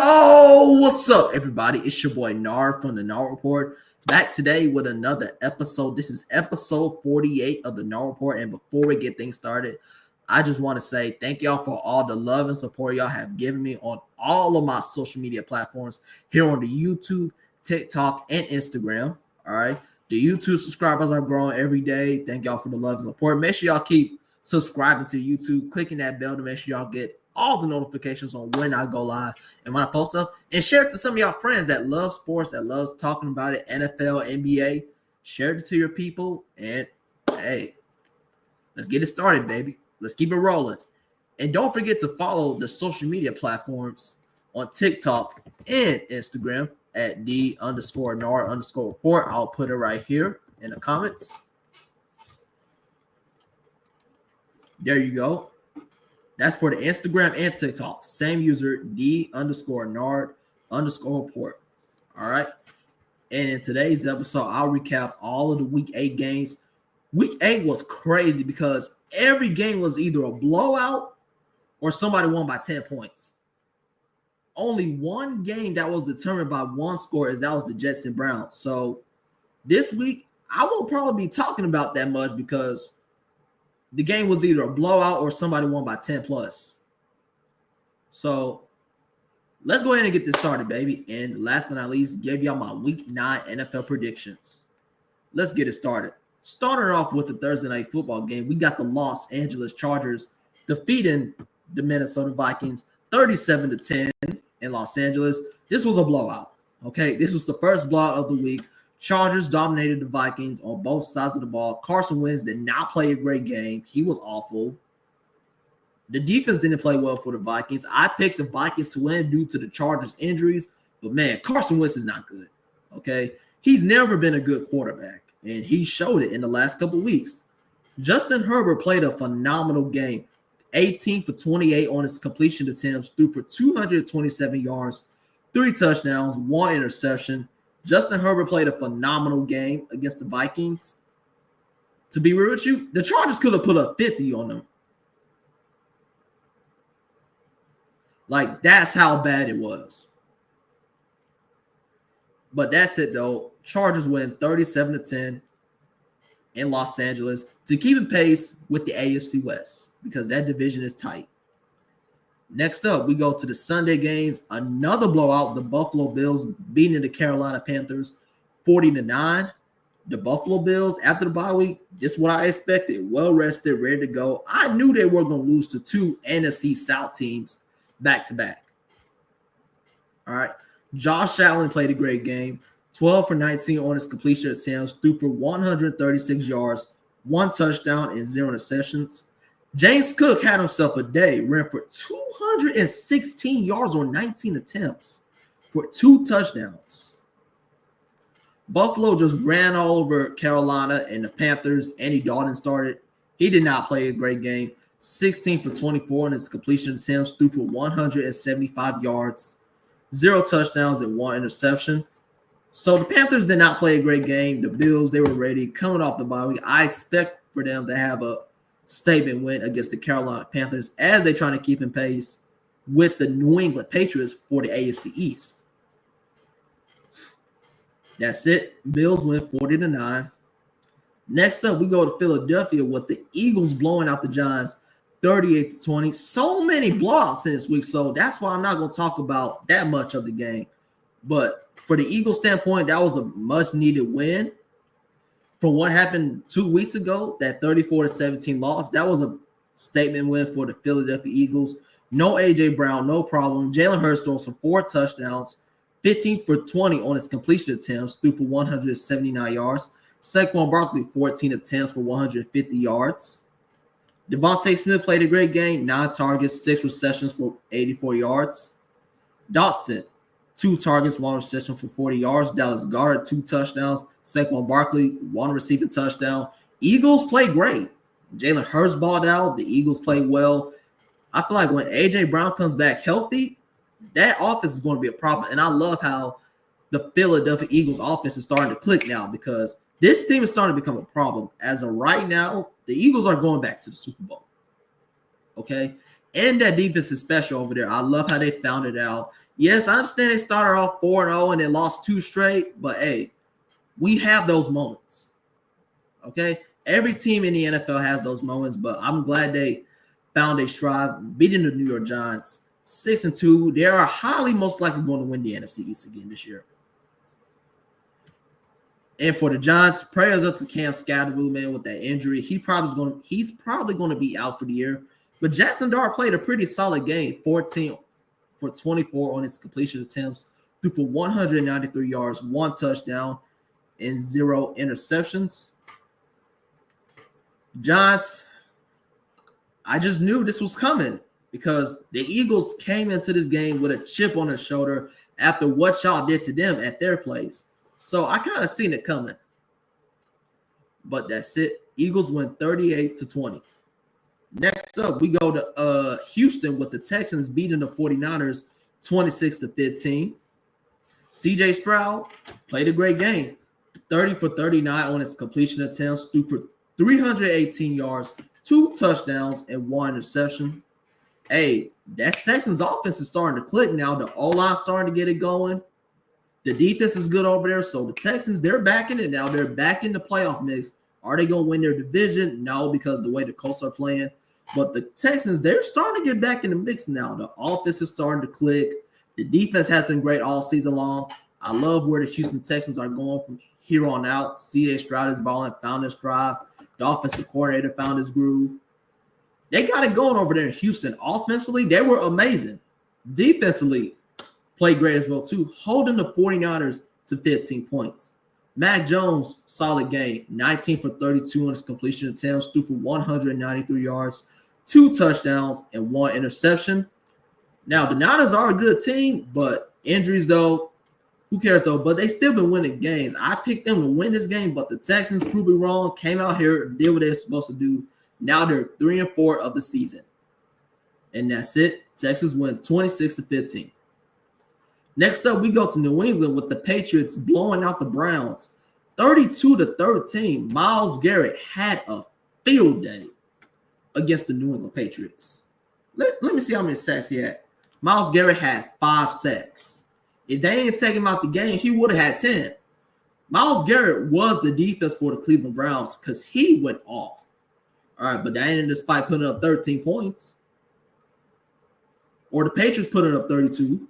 Yo, what's up, everybody? It's your boy Nar from the Nar Report, back today with another episode. This is episode 48 of the Nar Report. And before we get things started, I just want to say thank y'all for all the love and support y'all have given me on all of my social media platforms here on the YouTube, TikTok, and Instagram. All right. The YouTube subscribers are growing every day. Thank y'all for the love and support. Make sure y'all keep subscribing to YouTube, clicking that bell to make sure y'all get all the notifications on when I go live and when I post stuff, and share it to some of y'all friends that love sports, that loves talking about it, NFL, NBA. Share it to your people, and hey, let's get it started, baby. Let's keep it rolling. And don't forget to follow the social media platforms on TikTok and Instagram at _NAR_report. I'll put it right here in the comments. There you go. That's for the Instagram and TikTok. Same user, _NARD_report. All right. And in today's episode, I'll recap all of the Week 8 games. Week 8 was crazy because every game was either a blowout or somebody won by 10 points. Only one game that was determined by one score, and that was the Jets and Browns. So this week, I won't probably be talking about that much because the game was either a blowout or somebody won by 10 plus. So let's go ahead and get this started, baby. And last but not least, give y'all my Week 9 NFL predictions. Let's get it started. Starting off with the Thursday night football game, we got the Los Angeles Chargers defeating the Minnesota Vikings 37-10 in Los Angeles. This was a blowout. Okay, this was the first blowout of the week. Chargers dominated the Vikings on both sides of the ball. Carson Wentz did not play a great game. He was awful. The defense didn't play well for the Vikings. I picked the Vikings to win due to the Chargers' injuries. But, man, Carson Wentz is not good, okay? He's never been a good quarterback, and he showed it in the last couple weeks. Justin Herbert played a phenomenal game. 18 for 28 on his completion attempts, threw for 227 yards, 3 touchdowns, 1 interception. Justin Herbert played a phenomenal game against the Vikings. To be real with you, the Chargers could have put up 50 on them. Like, that's how bad it was. But that's it, though. Chargers win 37-10 in Los Angeles to keep in pace with the AFC West because that division is tight. Next up, we go to the Sunday games. Another blowout. The Buffalo Bills beating the Carolina Panthers 40-9. The Buffalo Bills, after the bye week, just what I expected. Well-rested, ready to go. I knew they were going to lose to 2 NFC South teams back-to-back. All right. Josh Allen played a great game. 12 for 19 on his completion attempts. Threw for 136 yards, 1 touchdown, and 0 interceptions. James Cook had himself a day, ran for 216 yards on 19 attempts for 2 touchdowns. Buffalo just ran all over Carolina and the Panthers. Andy Dalton started. He did not play a great game. 16 for 24 on his completion attempts, threw for 175 yards, 0 touchdowns, and 1 interception. So the Panthers did not play a great game. The Bills, they were ready. Coming off the bye week, I expect for them to have a statement win against the Carolina Panthers as they're trying to keep in pace with the New England Patriots for the AFC East. That's it. Bills win 40-9. Next up, we go to Philadelphia with the Eagles blowing out the Giants 38-20. So many blowouts in this week, so that's why I'm not going to talk about that much of the game. But for the Eagles standpoint, that was a much-needed win. From what happened 2 weeks ago, that 34-17 loss, that was a statement win for the Philadelphia Eagles. No A.J. Brown, no problem. Jalen Hurts throws for 4 touchdowns, 15 for 20 on his completion attempts, threw for 179 yards. Saquon Barkley, 14 attempts for 150 yards. Devontae Smith played a great game, 9 targets, 6 receptions for 84 yards. Dotson, 2 targets, 1 reception for 40 yards. Dallas Goedert, 2 touchdowns. Saquon Barkley, 1 receiving touchdown. Eagles played great. Jalen Hurts balled out. The Eagles played well. I feel like when A.J. Brown comes back healthy, that offense is going to be a problem. And I love how the Philadelphia Eagles offense is starting to click now because this team is starting to become a problem. As of right now, the Eagles are going back to the Super Bowl. Okay? And that defense is special over there. I love how they found it out. Yes, I understand they started off 4-0 and they lost 2 straight, but hey, we have those moments. Okay? Every team in the NFL has those moments, but I'm glad they found a stride, beating the New York Giants 6-2. They are highly most likely going to win the NFC East again this year. And for the Giants, prayers up to Cam Scattergood, man, with that injury. He's probably going to be out for the year. But Jackson Dart played a pretty solid game, 14 for 24 on his completion attempts, threw for 193 yards, 1 touchdown, and 0 interceptions. Giants, I just knew this was coming because the Eagles came into this game with a chip on their shoulder after what y'all did to them at their place. So I kind of seen it coming. But that's it. Eagles win 38-20. Next up, we go to Houston with the Texans beating the 49ers 26-15. CJ Stroud played a great game. 30 for 39 on his completion attempts, threw for 318 yards, 2 touchdowns, and 1 interception. Hey, that Texans offense is starting to click now. The O-line's starting to get it going. The defense is good over there. So the Texans, they're back in it now. They're back in the playoff mix. Are they going to win their division? No, because the way the Colts are playing. But the Texans, they're starting to get back in the mix now. The offense is starting to click. The defense has been great all season long. I love where the Houston Texans are going from here on out. C.J. Stroud is balling, found his drive. The offensive coordinator found his groove. They got it going over there in Houston. Offensively, they were amazing. Defensively, played great as well, too, holding the 49ers to 15 points. Mac Jones, solid game, 19 for 32 on his completion attempts, threw for 193 yards, 2 touchdowns, and 1 interception. Now, the Niners are a good team, but injuries, though, who cares, though? But they still been winning games. I picked them to win this game, but the Texans proved me wrong, came out here, did what they're supposed to do. Now they're 3-4 of the season. And that's it. Texans win 26-15. Next up, we go to New England with the Patriots blowing out the Browns 32-13. Myles Garrett had a field day against the New England Patriots. Let me see how many sacks he had. Myles Garrett had 5 sacks. If they didn't take him out the game, he would have had 10. Myles Garrett was the defense for the Cleveland Browns because he went off. All right, but that ended despite putting up 13 points. Or the Patriots putting up 32.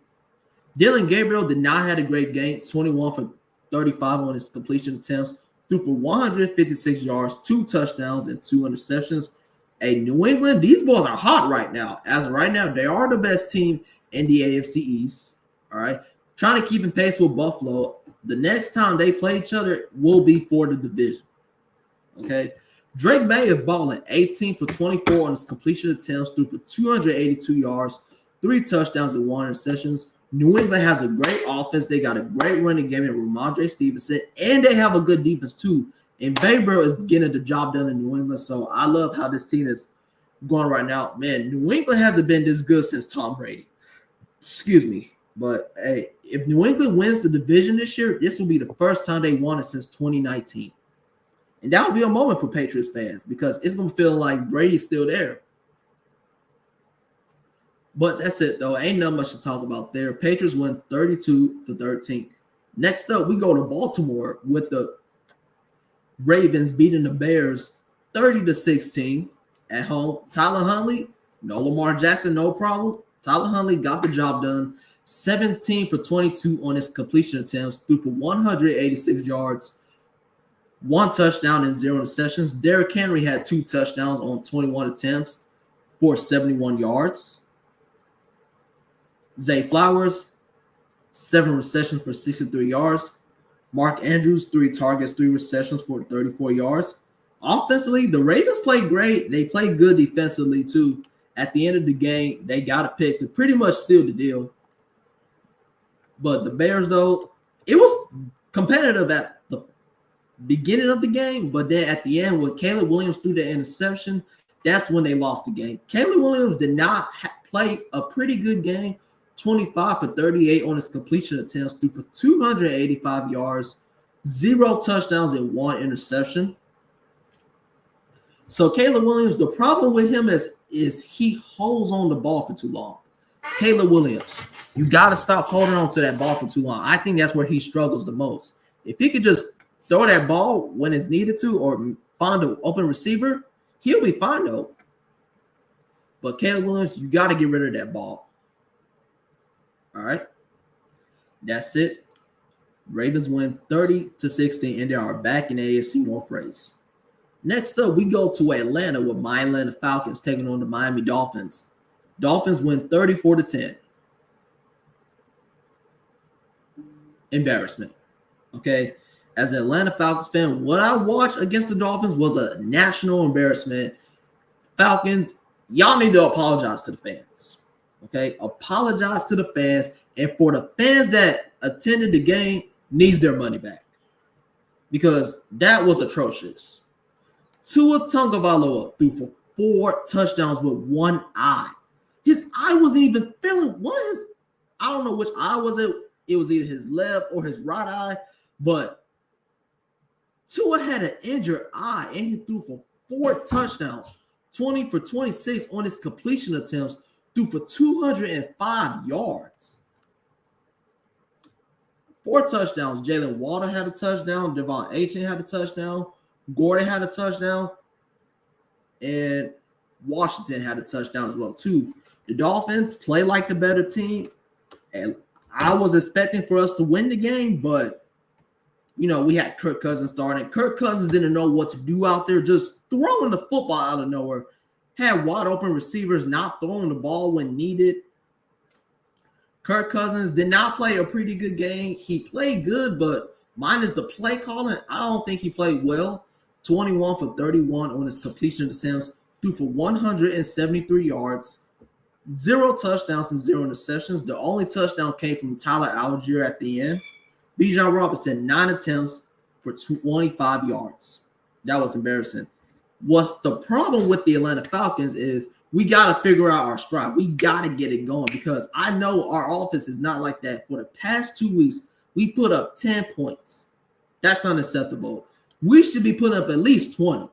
Dylan Gabriel did not have a great game, 21 for 35 on his completion attempts, threw for 156 yards, 2 touchdowns, and 2 interceptions. Hey, New England, these boys are hot right now. As of right now, they are the best team in the AFC East. All right, trying to keep in pace with Buffalo. The next time they play each other will be for the division. Okay, Drake May is balling, 18 for 24 on his completion attempts, threw for 282 yards, 3 touchdowns, and 1 interceptions. New England has a great offense. They got a great running game in Ramondre Stevenson, and they have a good defense too. And Baker is getting the job done in New England. So I love how this team is going right now. Man, New England hasn't been this good since Tom Brady. Excuse me. But hey, if New England wins the division this year, this will be the first time they won it since 2019. And that will be a moment for Patriots fans because it's going to feel like Brady's still there. But that's it, though. Ain't nothing much to talk about there. Patriots win 32-13. Next up, we go to Baltimore with the Ravens beating the Bears 30-16 at home. Tyler Huntley, no Lamar Jackson, no problem. Tyler Huntley got the job done. 17 for 22 on his completion attempts, threw for 186 yards, 1 touchdown and 0 interceptions. Derrick Henry had 2 touchdowns on 21 attempts for 71 yards. Zay Flowers, 7 receptions for 63 yards. Mark Andrews, 3 targets, 3 receptions for 34 yards. Offensively, the Ravens played great. They played good defensively, too. At the end of the game, they got a pick to pretty much seal the deal. But the Bears, though, it was competitive at the beginning of the game. But then at the end, when Caleb Williams threw the interception, that's when they lost the game. Caleb Williams did not play a pretty good game. 25 for 38 on his completion attempts, threw for 285 yards, 0 touchdowns, and 1 interception. So Caleb Williams, the problem with him is he holds on the ball for too long. Caleb Williams, You got to stop holding on to that ball for too long. I think that's where he struggles the most. If he could just throw that ball when it's needed to or find an open receiver, he'll be fine though. But Caleb Williams, you got to get rid of that ball. All right. That's it. Ravens win 30-16, and they are back in the AFC North race. Next up, we go to Atlanta with my Atlanta Falcons taking on the Miami Dolphins. Dolphins win 34-10. Embarrassment. Okay. As an Atlanta Falcons fan, what I watched against the Dolphins was a national embarrassment. Falcons, y'all need to apologize to the fans. Okay. Apologize to the fans. And for the fans that attended the game, needs their money back. Because that was atrocious. Tua Tagovailoa threw for 4 touchdowns with one eye. His eye wasn't even feeling. I don't know which eye was it. It was either his left or his right eye. But Tua had an injured eye, and he threw for 4 touchdowns, 20 for 26 on his completion attempts, threw for 205 yards. 4 touchdowns. Jalen Waddle had a touchdown. Devon Achane had a touchdown. Gordon had a touchdown. And Washington had a touchdown as well, too. The Dolphins play like the better team. And I was expecting for us to win the game, but, we had Kirk Cousins starting. Kirk Cousins didn't know what to do out there, just throwing the football out of nowhere. Had wide open receivers not throwing the ball when needed. Kirk Cousins did not play a pretty good game. He played good, but minus the play calling, I don't think he played well. 21 for 31 on his completion attempts, threw for 173 yards, 0 touchdowns and 0 interceptions. The only touchdown came from Tyler Algier at the end. Bijan Robinson, 9 attempts for 25 yards. That was embarrassing. What's the problem with the Atlanta Falcons is we got to figure out our stride. We got to get it going because I know our offense is not like that. For the past 2 weeks, we put up 10 points. That's unacceptable. We should be putting up at least 20.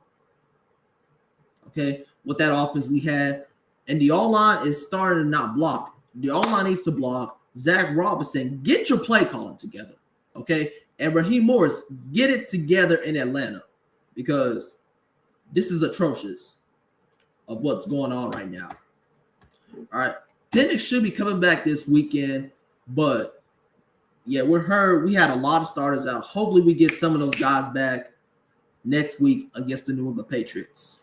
Okay, with that offense we had. And the O-line is starting to not block. The O-line needs to block. Zach Robinson, get your play calling together. Okay, and Raheem Morris, get it together in Atlanta because this is atrocious of what's going on right now. All right, Penix should be coming back this weekend, but yeah, we had a lot of starters out. Hopefully we get some of those guys back next week against the New England Patriots.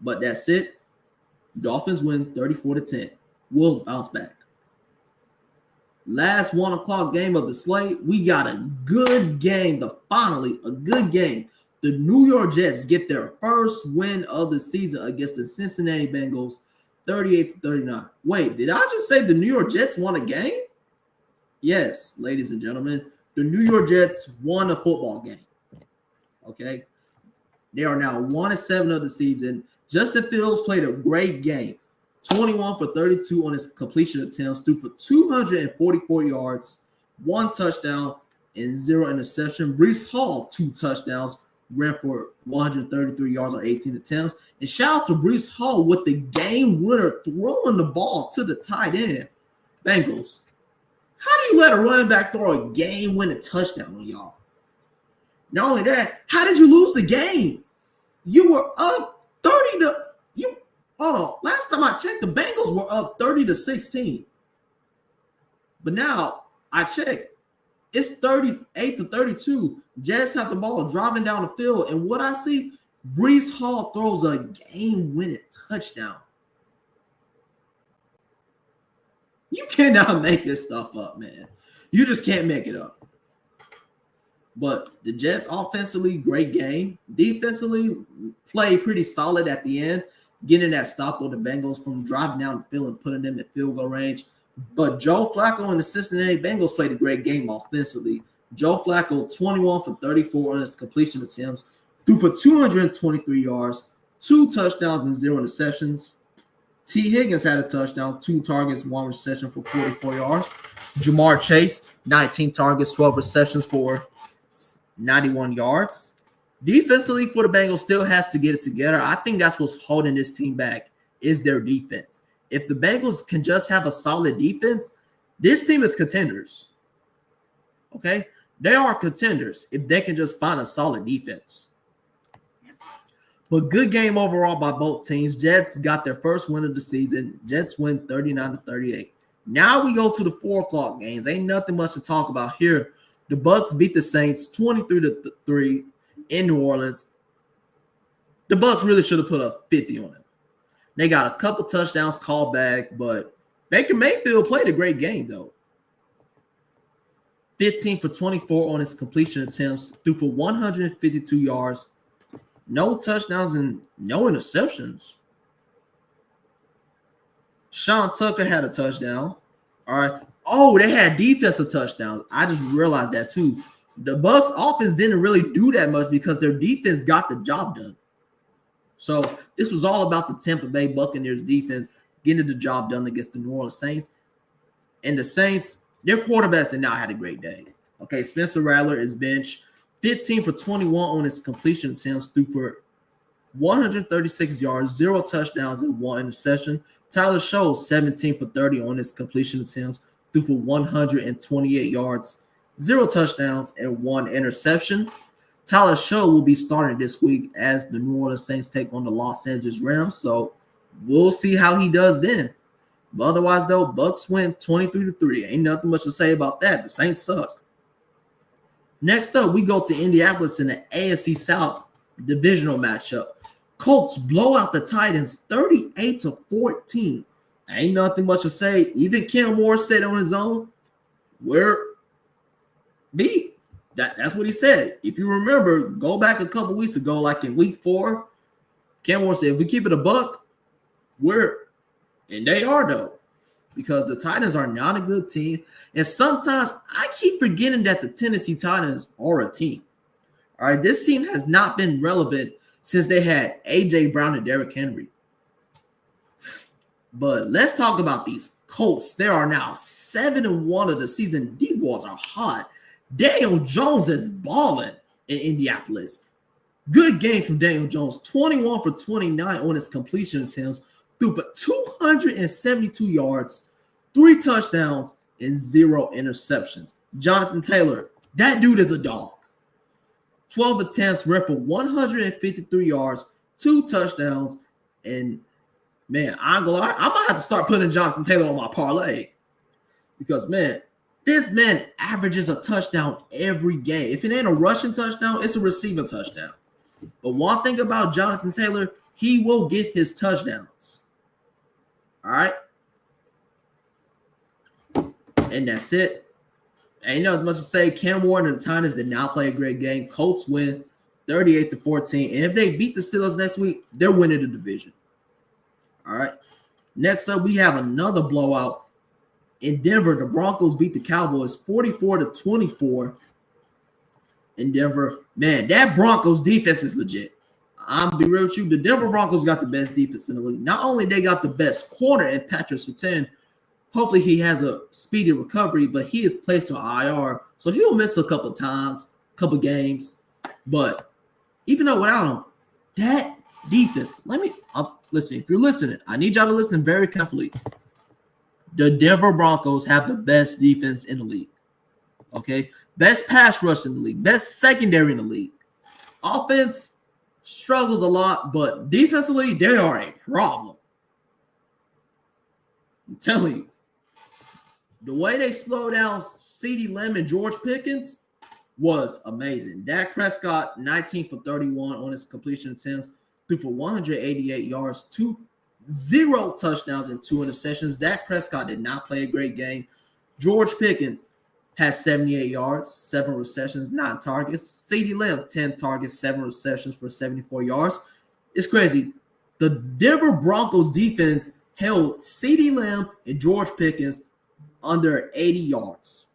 But that's it. Dolphins win 34-10. We'll bounce back. Last 1 o'clock game of the slate. We got a good game. Finally, a good game. The New York Jets get their first win of the season against the Cincinnati Bengals, 38-39. Wait, did I just say the New York Jets won a game? Yes, ladies and gentlemen, the New York Jets won a football game. Okay? They are now 1-7 of the season. Justin Fields played a great game. 21 for 32 on his completion attempts, threw for 244 yards, 1 touchdown, and 0 interception. Breece Hall, 2 touchdowns, ran for 133 yards on 18 attempts. And shout out to Breece Hall with the game winner throwing the ball to the tight end. Bengals. How do you let a running back throw a game-winning touchdown on y'all? Not only that, how did you lose the game? You were up 30 to hold on. Last time I checked, the Bengals were up 30-16. But now I checked, it's 38-32. Jets have the ball driving down the field, and what I see, Breece Hall throws a game-winning touchdown. You cannot make this stuff up, man. You just can't make it up. But the Jets offensively, great game. Defensively, played pretty solid at the end, getting that stop on the Bengals from driving down the field and putting them in field goal range. But Joe Flacco and the Cincinnati Bengals played a great game offensively. Joe Flacco, 21 for 34 on his completion attempts, threw for 223 yards, 2 touchdowns and 0 interceptions. T. Higgins had a touchdown, 2 targets, 1 reception for 44 yards. Jamar Chase, 19 targets, 12 receptions for 91 yards. Defensively for the Bengals still has to get it together. I think that's what's holding this team back is their defense. If the Bengals can just have a solid defense, this team is contenders. Okay? They are contenders if they can just find a solid defense. But good game overall by both teams. Jets got their first win of the season. Jets win 39-38. Now we go to the 4:00 games. Ain't nothing much to talk about here. The Bucs beat the Saints 23-3 in New Orleans. The Bucs really should have put up 50 on them. They got a couple touchdowns called back, but Baker Mayfield played a great game, though. 15 for 24 on his completion attempts, threw for 152 yards, no touchdowns and no interceptions. Sean Tucker had a touchdown. All right. Oh, they had defensive touchdowns. I just realized that too. The Bucs offense didn't really do that much because their defense got the job done. So this was all about the Tampa Bay Buccaneers defense getting the job done against the New Orleans Saints. And the Saints, their quarterbacks did not have a great day. Okay, Spencer Rattler is benched. 15 for 21 on his completion attempts, threw for 136 yards, 0 touchdowns, and 1 interception. Tyler Scholes, 17 for 30 on his completion attempts, threw for 128 yards, 0 touchdowns, and 1 interception. Tyler Scholes will be starting this week as the New Orleans Saints take on the Los Angeles Rams, so we'll see how he does then. But otherwise, though, Bucs win 23-3. Ain't nothing much to say about that. The Saints suck. Next up, we go to Indianapolis in the AFC South divisional matchup. Colts blow out the Titans 38-14. Ain't nothing much to say. Even Ken Moore said on his own, we're beat. That's what he said. If you remember, go back a couple weeks ago, like in week 4, Ken Moore said, if we keep it a buck, and they are, though, because the Titans are not a good team. And sometimes I keep forgetting that the Tennessee Titans are a team. All right, this team has not been relevant since they had A.J. Brown and Derrick Henry. But let's talk about these Colts. They are now 7-1 of the season. These boys are hot. Daniel Jones is balling in Indianapolis. Good game from Daniel Jones. 21 for 29 on his completion attempts. Threw for 272 yards, 3 touchdowns, and 0 interceptions. Jonathan Taylor, that dude is a dog. 12 attempts, ran for 153 yards, 2 touchdowns, and man, I'm gonna lie, I might have to start putting Jonathan Taylor on my parlay because, man, this man averages a touchdown every game. If it ain't a rushing touchdown, it's a receiving touchdown. But one thing about Jonathan Taylor, he will get his touchdowns. All right. And that's it. Ain't nothing much to say. Cam Ward and the Titans did not play a great game. Colts win 38-14. And if they beat the Steelers next week, they're winning the division. All right. Next up, we have another blowout in Denver. The Broncos beat the Cowboys 44-24 in Denver. Man, that Broncos defense is legit. I'm gonna be real with you. The Denver Broncos got the best defense in the league. Not only they got the best corner in Patrick Surtain, hopefully he has a speedy recovery, but he is placed on IR, so he'll miss a couple times, couple games. But even though without him, that defense. Listen. If you're listening, I need y'all to listen very carefully. The Denver Broncos have the best defense in the league. Okay, best pass rush in the league, best secondary in the league. Offense struggles a lot, but defensively, they are a problem. I'm telling you. The way they slowed down CeeDee Lamb and George Pickens was amazing. Dak Prescott, 19 for 31 on his completion attempts, threw for 188 yards, 0 touchdowns, and 2 interceptions. Dak Prescott did not play a great game. George Pickens has 78 yards, 7 receptions, 9 targets. CeeDee Lamb, 10 targets, 7 receptions for 74 yards. It's crazy. The Denver Broncos defense held CeeDee Lamb and George Pickens under 80 yards.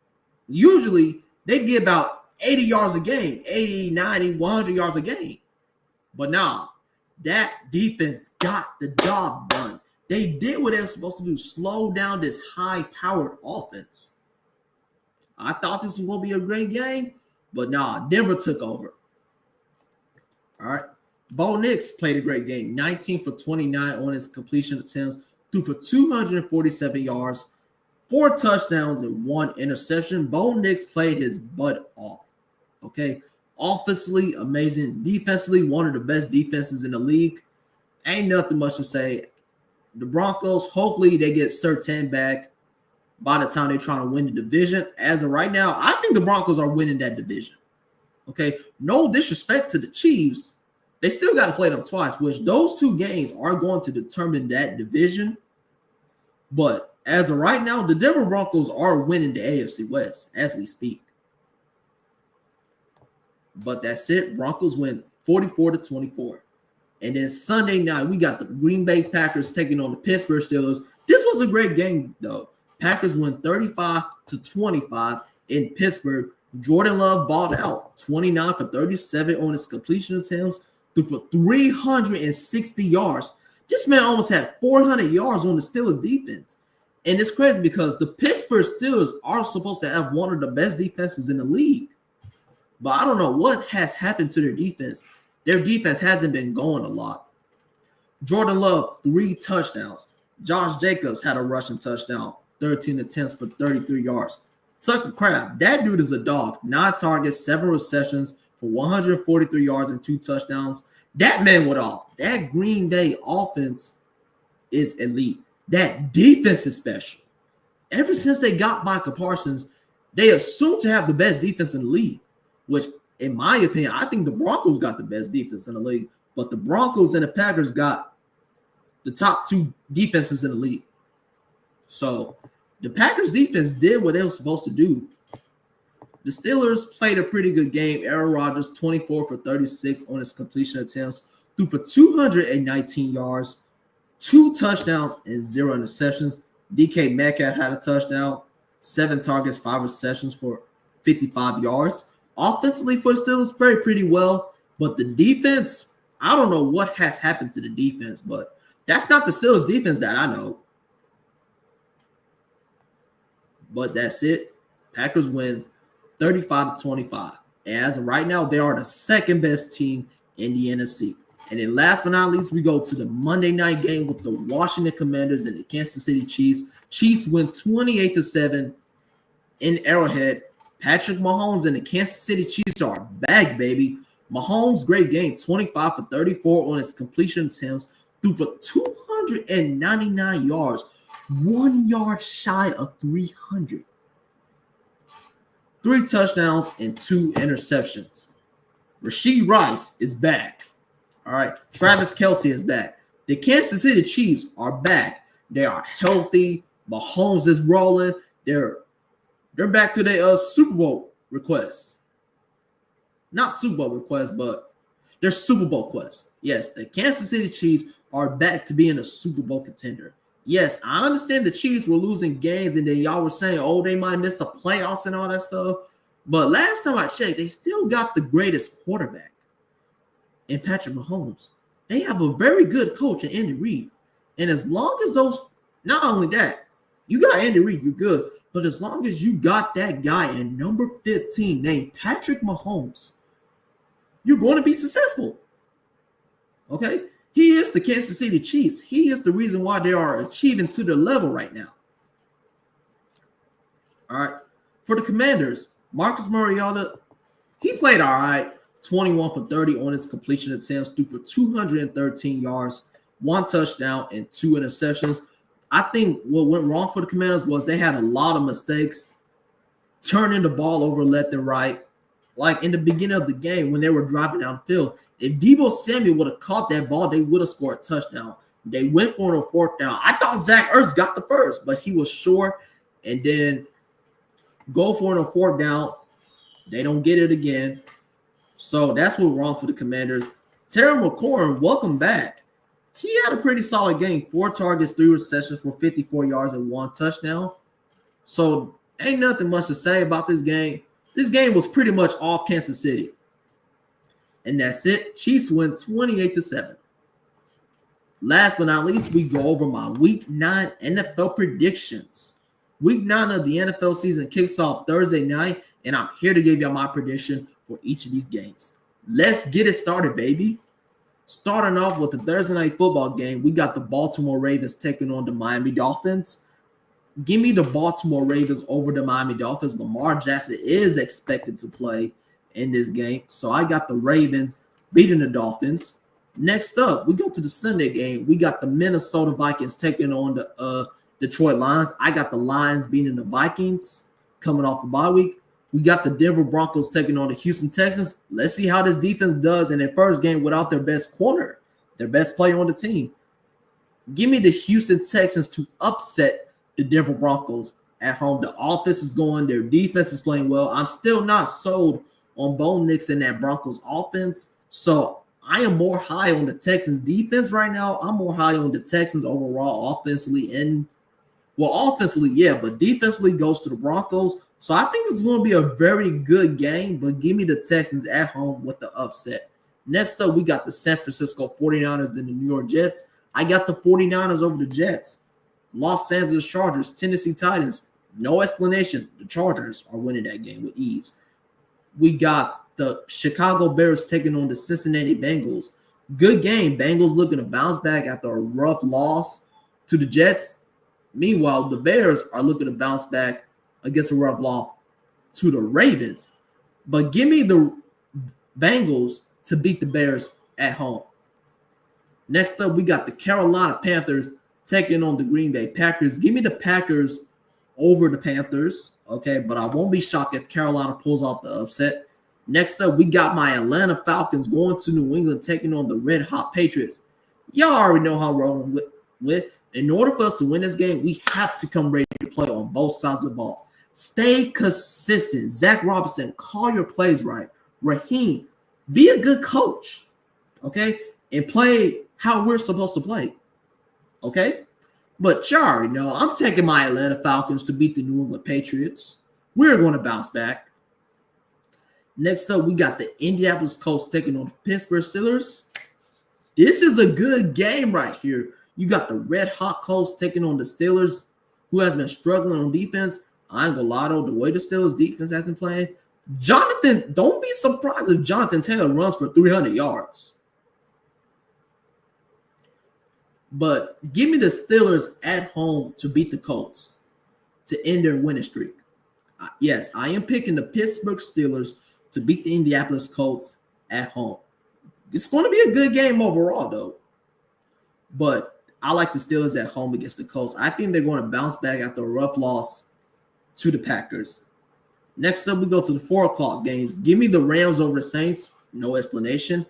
Usually, they get about 80 yards a game, 80, 90, 100 yards a game. But nah, that defense got the job done. They did what they were supposed to do, slow down this high-powered offense. I thought this was going to be a great game, but nah, Denver took over. All right. Bo Nix played a great game, 19 for 29 on his completion attempts, threw for 247 yards, 4 touchdowns, and 1 interception. Bo Nix played his butt off. Okay. Offensively, amazing. Defensively, one of the best defenses in the league. Ain't nothing much to say. The Broncos, hopefully they get Surtain back by the time they're trying to win the division. As of right now, I think the Broncos are winning that division. Okay. No disrespect to the Chiefs. They still got to play them twice, which those 2 games are going to determine that division. But as of right now, the Denver Broncos are winning the AFC West as we speak. But that's it. Broncos win 44-24. And then Sunday night, we got the Green Bay Packers taking on the Pittsburgh Steelers. This was a great game, though. Packers win 35-25 in Pittsburgh. Jordan Love balled out 29 for 37 on his completion attempts, threw for 360 yards. This man almost had 400 yards on the Steelers defense. And it's crazy because the Pittsburgh Steelers are supposed to have one of the best defenses in the league. But I don't know what has happened to their defense. Their defense hasn't been going a lot. Jordan Love, 3 touchdowns. Josh Jacobs had a rushing touchdown, 13 attempts for 33 yards. Tucker Kraft, that dude is a dog. 9 targets, 7 receptions for 143 yards and 2 touchdowns. That man went off. That Green Bay offense is elite. That defense is special. Ever since they got Micah Parsons, they assumed to have the best defense in the league, which, in my opinion, I think the Broncos got the best defense in the league, but the Broncos and the Packers got the top 2 defenses in the league. So the Packers defense did what they were supposed to do. The Steelers played a pretty good game. Aaron Rodgers, 24 for 36 on his completion attempts, threw for 219 yards, 2 touchdowns, and 0 interceptions. DK Metcalf had a touchdown, 7 targets, 5 receptions for 55 yards. Offensively for the Steelers, played pretty well, but the defense, I don't know what has happened to the defense, but that's not the Steelers defense that I know. But that's it. Packers win 35-25. As of right now, they are the second best team in the NFC. And then last but not least, we go to the Monday night game with the Washington Commanders and the Kansas City Chiefs. Chiefs win 28-7 in Arrowhead. Patrick Mahomes and the Kansas City Chiefs are back, baby. Mahomes, great game, 25 for 34 on his completion attempts, threw for 299 yards, 1 yard shy of 300. 3 touchdowns and 2 interceptions. Rashee Rice is back. All right. Travis Kelce is back. The Kansas City Chiefs are back. They are healthy. Mahomes is rolling. They're back to their Super Bowl requests. Not Super Bowl requests, but their Super Bowl quest. Yes, the Kansas City Chiefs are back to being a Super Bowl contender. Yes, I understand the Chiefs were losing games, and then y'all were saying, oh, they might miss the playoffs and all that stuff. But last time I checked, they still got the greatest quarterback in Patrick Mahomes. They have a very good coach in Andy Reid. And as long as not only that, you got Andy Reid, you're good. But as long as you got that guy in number 15 named Patrick Mahomes, you're going to be successful. Okay? He is the Kansas City Chiefs. He is the reason why they are achieving to their level right now. All right. For the Commanders, Marcus Mariota, he played all right. 21 for 30 on his completion attempts, threw for 213 yards, 1 touchdown, and 2 interceptions. I think what went wrong for the Commanders was they had a lot of mistakes, turning the ball over left and right. Like in the beginning of the game when they were driving downfield, if Deebo Samuel would have caught that ball, they would have scored a touchdown. They went for a 4th down. I thought Zach Ertz got the first, but he was short. And then go for a 4th down. They don't get it again. So that's what's wrong for the Commanders. Terry McLaurin, welcome back. He had a pretty solid game. 4 targets, 3 receptions for 54 yards and 1 touchdown. So ain't nothing much to say about this game. This game was pretty much all Kansas City. And that's it. Chiefs win 28-7. Last but not least, we go over my Week 9 NFL predictions. Week 9 of the NFL season kicks off Thursday night, and I'm here to give you my prediction for each of these games. Let's get it started, baby. Starting off with the Thursday night football game, we got the Baltimore Ravens taking on the Miami Dolphins. Give me the Baltimore Ravens over the Miami Dolphins. Lamar Jackson is expected to play in this game, so I got the Ravens beating the Dolphins. Next up, we go to the Sunday game. We got the Minnesota Vikings taking on the Detroit Lions. I got the Lions beating the Vikings coming off the bye week. We got the Denver Broncos taking on the Houston Texans. Let's see how this defense does in their first game without their best corner, their best player on the team. Give me the Houston Texans to upset the Denver Broncos at home. The offense is going. Their defense is playing well. I'm still not sold on Bo Nix and that Broncos offense. So I am more high on the Texans defense right now. I'm more high on the Texans overall offensively. Offensively, yeah, but defensively goes to the Broncos. So I think it's going to be a very good game, but give me the Texans at home with the upset. Next up, we got the San Francisco 49ers and the New York Jets. I got the 49ers over the Jets. Los Angeles Chargers, Tennessee Titans. No explanation. The Chargers are winning that game with ease. We got the Chicago Bears taking on the Cincinnati Bengals. Good game. Bengals looking to bounce back after a rough loss to the Jets. Meanwhile, the Bears are looking to bounce back against a rough loss to the Ravens. But give me the Bengals to beat the Bears at home. Next up, we got the Carolina Panthers taking on the Green Bay Packers. Give me the Packers over the Panthers, okay? But I won't be shocked if Carolina pulls off the upset. Next up, we got my Atlanta Falcons going to New England taking on the Red Hot Patriots. Y'all already know how I'm rolling with. In order for us to win this game, we have to come ready to play on both sides of the ball. Stay consistent. Zach Robinson, call your plays right. Raheem, be a good coach, okay? And play how we're supposed to play, okay? But you already know, I'm taking my Atlanta Falcons to beat the New England Patriots. We're going to bounce back. Next up, we got the Indianapolis Colts taking on the Pittsburgh Steelers. This is a good game right here. You got the Red Hot Colts taking on the Steelers, who has been struggling on defense. I ain't gonna lie though, the way the Steelers defense has been playing, don't be surprised if Jonathan Taylor runs for 300 yards. But give me the Steelers at home to beat the Colts to end their winning streak. Yes, I am picking the Pittsburgh Steelers to beat the Indianapolis Colts at home. It's going to be a good game overall though. But I like the Steelers at home against the Colts. I think they're going to bounce back after a rough loss to the Packers. Next up, we go to the 4 o'clock games. Give me the Rams over the Saints. No explanation.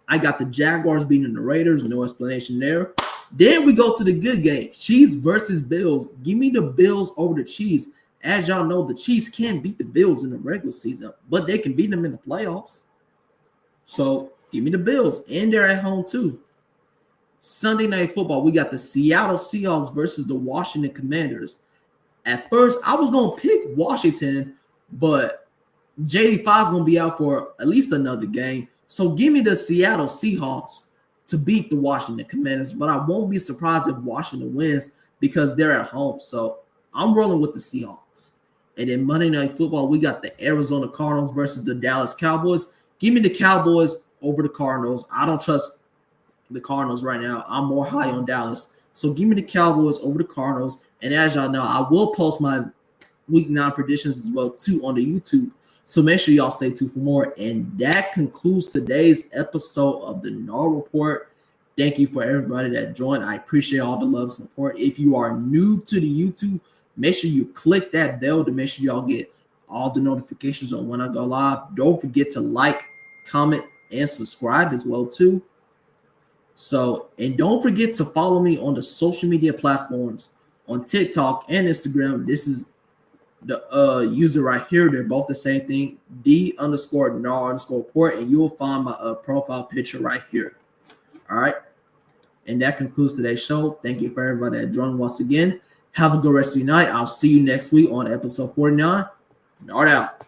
I got the Jaguars beating the Raiders. No explanation there. Then we go to the good game. Chiefs versus Bills. Give me the Bills over the Chiefs. As y'all know, the Chiefs can't beat the Bills in the regular season, but they can beat them in the playoffs. So give me the Bills. And they're at home too. Sunday Night Football, we got the Seattle Seahawks versus the Washington Commanders. At first, I was going to pick Washington, but JD5 is going to be out for at least another game. So give me the Seattle Seahawks to beat the Washington Commanders, but I won't be surprised if Washington wins because they're at home. So I'm rolling with the Seahawks. And then Monday Night Football, we got the Arizona Cardinals versus the Dallas Cowboys. Give me the Cowboys over the Cardinals. I don't trust the Cardinals right now. I'm more high on Dallas. So give me the Cowboys over the Cardinals. And as y'all know, I will post my Week 9 predictions as well too on the YouTube. So make sure y'all stay tuned for more. And that concludes today's episode of the Gnarl Report. Thank you for everybody that joined. I appreciate all the love and support. If you are new to the YouTube, make sure you click that bell to make sure y'all get all the notifications on when I go live. Don't forget to like, comment, and subscribe as well too. So, and don't forget to follow me on the social media platforms on TikTok and Instagram. This is the user right here. They're both the same thing, D_NAR_report, and you'll find my profile picture right here. All right. And that concludes today's show. Thank you for everybody that joined once again. Have a good rest of your night. I'll see you next week on episode 49. Nard out.